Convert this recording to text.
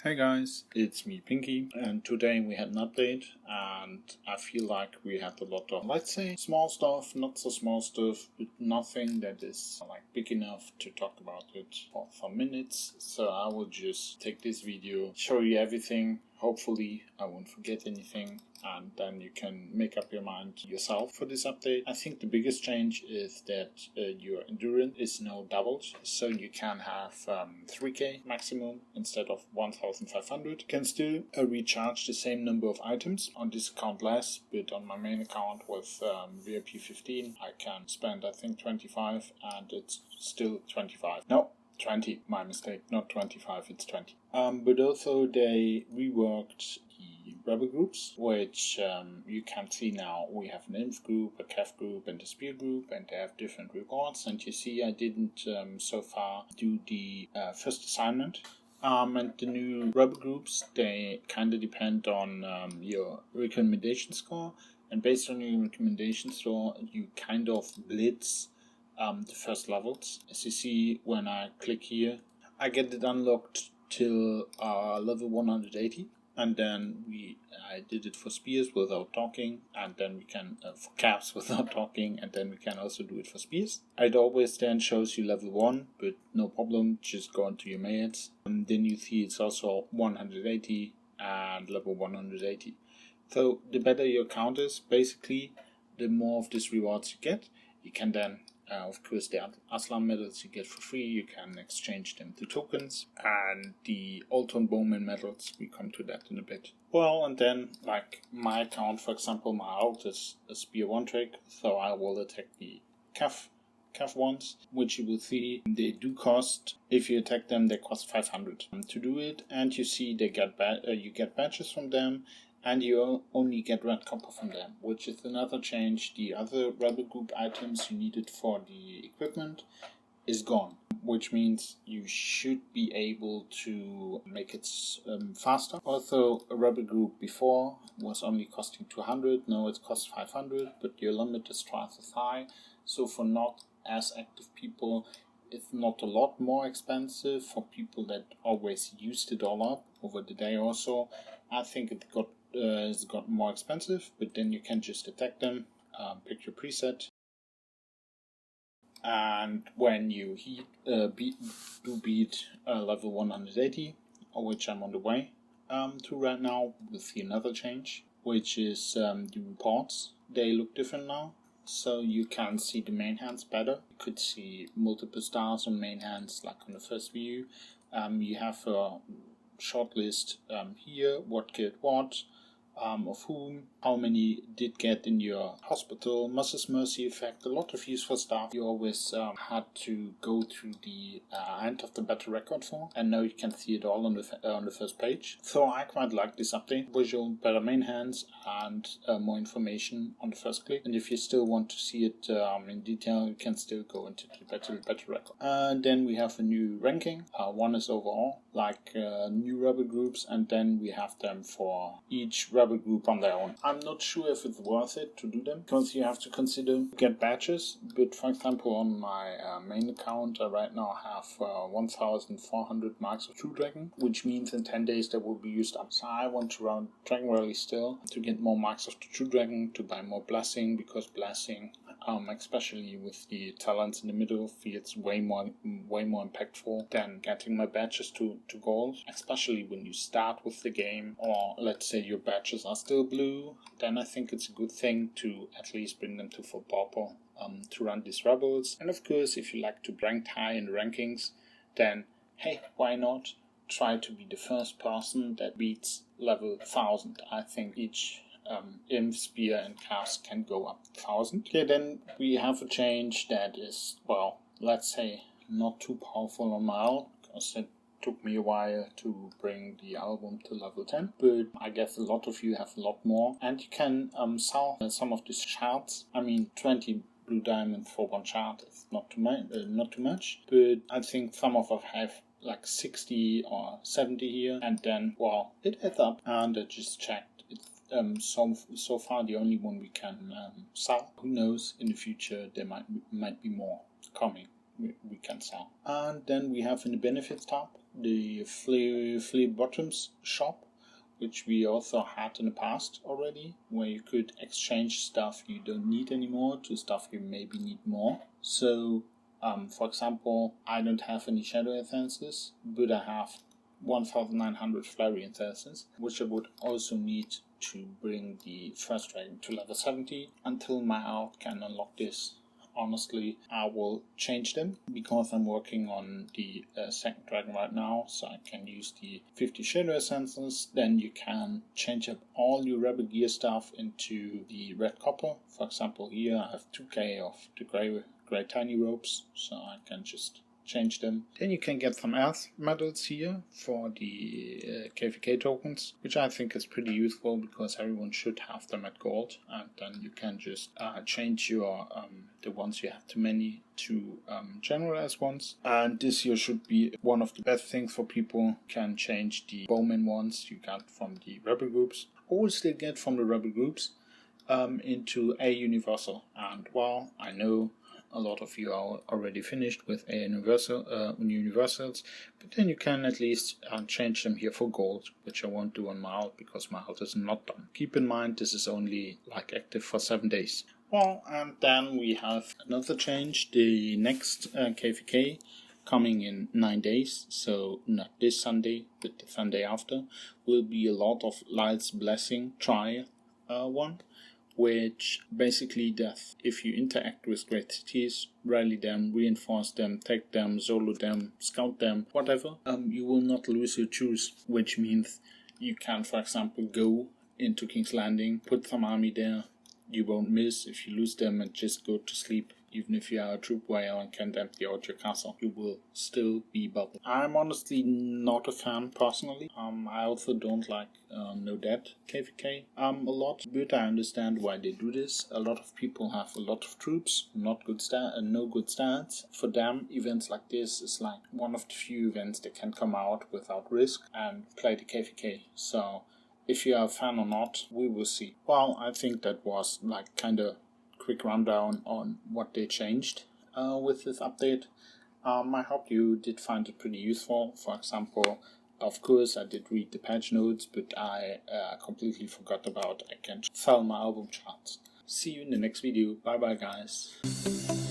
Hey guys, it's me Pinky, and today we had an update, and I feel like we had a lot of, let's say, small stuff, not so small stuff, but nothing that is like big enough to talk about it for minutes. So I will just take this video, show you everything. Hopefully I won't forget anything, and then you can make up your mind yourself for this update. I think the biggest change is that your endurance is now doubled, so you can have 3k maximum instead of 1500. You can still recharge the same number of items. On this account less, but on my main account with VIP 15 I can spend I think 25 and it's still 25. No, 20, my mistake, not 25, it's 20. But also they reworked the rebel groups, which you can see now. We have an inf group, a cav group, and a spear group, and they have different rewards. And you see I didn't so far do the first assignment. And the new rebel groups, they kind of depend on your recommendation score. And based on your recommendation score, you kind of blitz the first levels. As you see, when I click here, I get it unlocked till level 180, and then I did it for spears without talking, and then we can for caps without talking, and then we can also do it for spears. It always then shows you level 1, but no problem, just go into your mates, and then you see it's also 180 and level 180. So the better your count is, basically, the more of these rewards you get. You can then of course, the Aslan medals you get for free, you can exchange them to tokens, and the Alton Bowman medals, we come to that in a bit. Well, and then, like my account, for example, my alt is a spear 1 trick, so I will attack the cav ones, which you will see they do cost, if you attack them, they cost 500 to do it, and you see they get you get badges from them, and you only get red copper from them, which is another change. The other rebel group items you needed for the equipment is gone, which means you should be able to make it faster. Also, a rebel group before was only costing 200, now it costs 500, but your limit is twice as high, so for not as active people, it's not a lot more expensive. For people that always used it all up over the day or so, I think it's got more expensive, but then you can just attack them, pick your preset, and when you beat level 180, which I'm on the way to right now, we'll see another change, which is the reports. They look different now, so you can see the main hands better. You could see multiple stars on main hands like on the first view. You have a short list here, what killed what, of whom, how many did get in your hospital, Mrs. Mercy effect, a lot of useful stuff you always had to go through the end of the battle record for, and now you can see it all on the first page. So I quite like this update. Visual, better main hands, and more information on the first click. And if you still want to see it in detail, you can still go into the battle record. Then we have a new ranking. One is overall, like new rebel groups, and then we have them for each rebel group on their own. I'm not sure if it's worth it to do them, because you have to consider get badges, but for example on my main account I right now have 1400 marks of True Dragon, which means in 10 days that will be used up. So I want to run Dragon Rally still to get more marks of the True Dragon, to buy more Blessing, because Blessing, especially with the talents in the middle, feels way more impactful than getting my badges to gold, especially when you start with the game, or let's say your badges are still blue, then I think it's a good thing to at least bring them to full purple to run these rebels. And of course, if you like to rank high in the rankings, then hey, why not try to be the first person that beats level 1000. I think each imp, spear, and cast can go up 1000. Okay, then we have a change that is, well, let's say not too powerful on my own, because it took me a while to bring the album to level 10, but I guess a lot of you have a lot more, and you can sell some of these shards. I mean, 20 blue diamonds for one shard is not too much, but I think some of us have like 60 or 70 here, and then, well, it adds up, and I just checked. It's so far the only one we can sell. Who knows, in the future there might be more coming. we can sell. And then we have in the benefits tab the flea bottoms shop, which we also had in the past already, where you could exchange stuff you don't need anymore to stuff you maybe need more. So, for example, I don't have any shadow essences, but I have 1900 flurry essences, which I would also need to bring the first dragon to level 70 until my art can unlock this. Honestly, I will change them because I'm working on the second dragon right now, so I can use the 50 shadow essences. Then you can change up all your rebel gear stuff into the red copper. For example, here I have 2k of the grey tiny ropes, so I can just change them. Then you can get some earth medals here for the KVK tokens, which I think is pretty useful because everyone should have them at gold, and then you can just change your the ones you have too many to generalized ones. And this here should be one of the best things for people. Can change the bowman ones you got from the rebel groups, or still get from the rebel groups, into a universal. And well, I know a lot of you are already finished with a universals, but then you can at least change them here for gold, which I won't do on my alt because my alt is not done. Keep in mind this is only like active for 7 days. Well, and then we have another change. The next KVK coming in 9 days, so not this Sunday, but the Sunday after, will be a lot of Light's Blessing trial one, which basically does, if you interact with great cities, rally them, reinforce them, take them, solo them, scout them, whatever, you will not lose your choose, which means you can, for example, go into King's Landing, put some army there, you won't miss if you lose them and just go to sleep. Even if you are a troop whale and can't empty out your castle, you will still be bubbled. I'm honestly not a fan personally. I also don't like No Dead KVK a lot, but I understand why they do this. A lot of people have a lot of troops, no good stats. For them, events like this is like one of the few events that can come out without risk and play the KVK. So, if you are a fan or not, we will see. Well, I think that was like kind of quick rundown on what they changed with this update. I hope you did find it pretty useful. For example, of course, I did read the patch notes, but I completely forgot about I can sell my album charts. See you in the next video. Bye bye, guys.